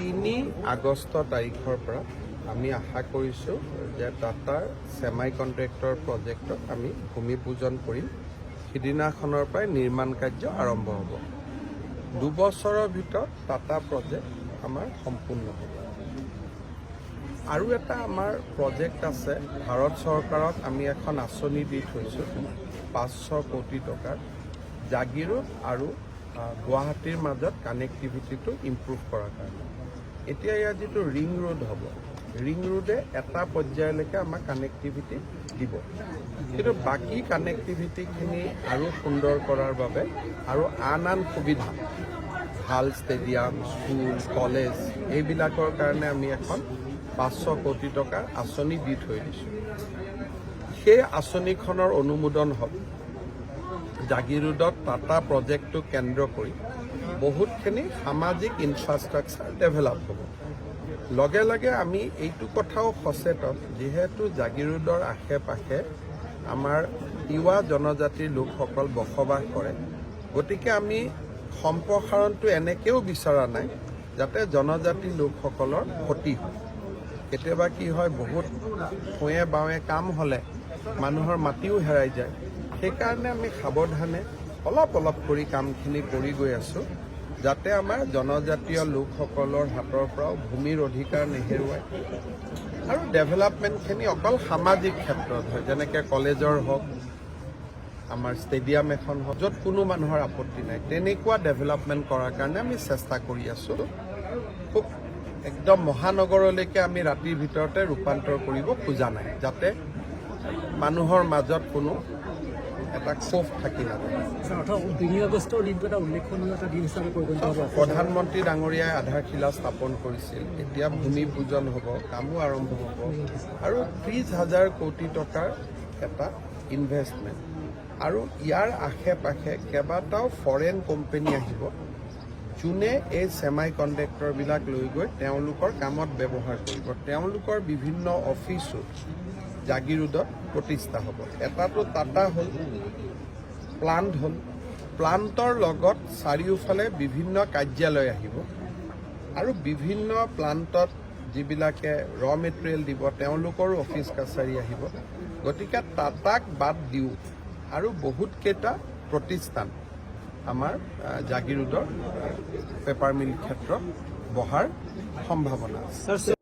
3 আগষ্ট তাৰিখৰ পৰা আমি আশা কৰিছোঁ যে টাটাৰ ছেমাই কণ্ট্ৰেক্টৰ প্ৰজেক্টত আমি ভূমি পূজন কৰিম। সিদিনাখনৰ পৰাই নিৰ্মাণ কাৰ্য আৰম্ভ হ'ব। 2 বছৰৰ ভিতৰত টাটা প্ৰজেক্ট আমাৰ সম্পূৰ্ণ হ'ব। আৰু এটা আমাৰ প্ৰজেক্ট আছে, ভাৰত চৰকাৰক আমি এখন আঁচনি দি থৈছোঁ 500 কোটি টকাৰ, জাগিৰোড আৰু গুৱাহাটীৰ মাজত কানেক্টিভিটিটো ইম্প্ৰুভ কৰাৰ কাৰণে। এতিয়া ইয়াত যিটো ৰিং ৰোড হ'ব, ৰিং ৰোডে এটা পৰ্যায়লৈকে আমাক কানেক্টিভিটি দিব, কিন্তু বাকী কানেক্টিভিটিখিনি আৰু সুন্দৰ কৰাৰ বাবে আৰু আন সুবিধা, ভাল ষ্টেডিয়াম, স্কুল, কলেজ এইবিলাকৰ কাৰণে আমি এখন 500 কোটি টকাৰ আঁচনি দি থৈ দিছোঁ। সেই আঁচনিখনৰ অনুমোদন হ'ব। জাগিৰোডত টাটা প্ৰজেক্টটো কেন্দ্ৰ কৰি বহুতখিনি সামাজিক ইনফ্ৰাষ্ট্ৰাকচাৰ ডেভেলপ হ'ব। লগে লগে আমি এইটো কথাও সচেতন, যিহেতু জাগিৰোডৰ আশে পাশে আমাৰ তিৱা জনজাতিৰ লোকসকল বসবাস কৰে, গতিকে আমি সম্প্ৰসাৰণটো এনেকৈও বিচৰা নাই যাতে জনজাতি লোকসকলৰ ক্ষতি হয়। কেতিয়াবা কি হয়, বহুত ভূঞে বাৱে কাম হ'লে মানুহৰ মাটিও হেৰাই যায়। সেইকাৰণে আমি সাৱধানে অলপ কৰি কামখিনি কৰি গৈ আছোঁ, যাতে আমাৰ জনজাতীয় লোকসকলৰ হাতৰ পৰাও ভূমিৰ অধিকাৰ নেহেৰুৱায় আৰু ডেভেলপমেণ্টখিনি অকল সামাজিক ক্ষেত্ৰত হয়, যেনেকৈ কলেজৰ হওক, আমাৰ ষ্টেডিয়াম এখন হওক, য'ত কোনো মানুহৰ আপত্তি নাই, তেনেকুৱা ডেভেলপমেণ্ট কৰাৰ কাৰণে আমি চেষ্টা কৰি আছোঁ। খুব একদম মহানগৰলৈকে আমি ৰাতিৰ ভিতৰতে ৰূপান্তৰ কৰিব খোজা নাই, যাতে মানুহৰ মাজত কোনো এটা ক্ষোভ থাকি নাযায়। প্ৰধানমন্ত্ৰী ডাঙৰীয়াই আধাৰশিলা স্থাপন কৰিছিল, এতিয়া ভূমি পূজন হ'ব, কামো আৰম্ভ হ'ব আৰু 30,000 কোটি টকাৰ এটা ইনভেষ্টমেণ্ট। আৰু ইয়াৰ আশে পাশে কেইবাটাও ফৰেইন কোম্পানী আহিব, যোনে এই ছেমাই কণ্ডাক্টৰবিলাক লৈ গৈ তেওঁলোকৰ কামত ব্যৱহাৰ কৰিব। তেওঁলোকৰ বিভিন্ন অফিচো জাগিৰোডত প্ৰতিষ্ঠা হ'ব। এটাটো টাটা হ'ল, প্লাণ্ট হ'ল, প্লাণ্টৰ লগত চাৰিওফালে বিভিন্ন কাৰ্যালয় আহিব আৰু বিভিন্ন প্লাণ্টত যিবিলাকে ৰ মেটেৰিয়েল দিব তেওঁলোকৰো অফিচ কাছাৰী আহিব। গতিকে টাটাক বাদ দিওঁ আৰু বহুতকেইটা প্ৰতিষ্ঠান আমাৰ জাগিৰোডৰ পেপাৰ মিল ক্ষেত্ৰত বহাৰ সম্ভাৱনা আছে।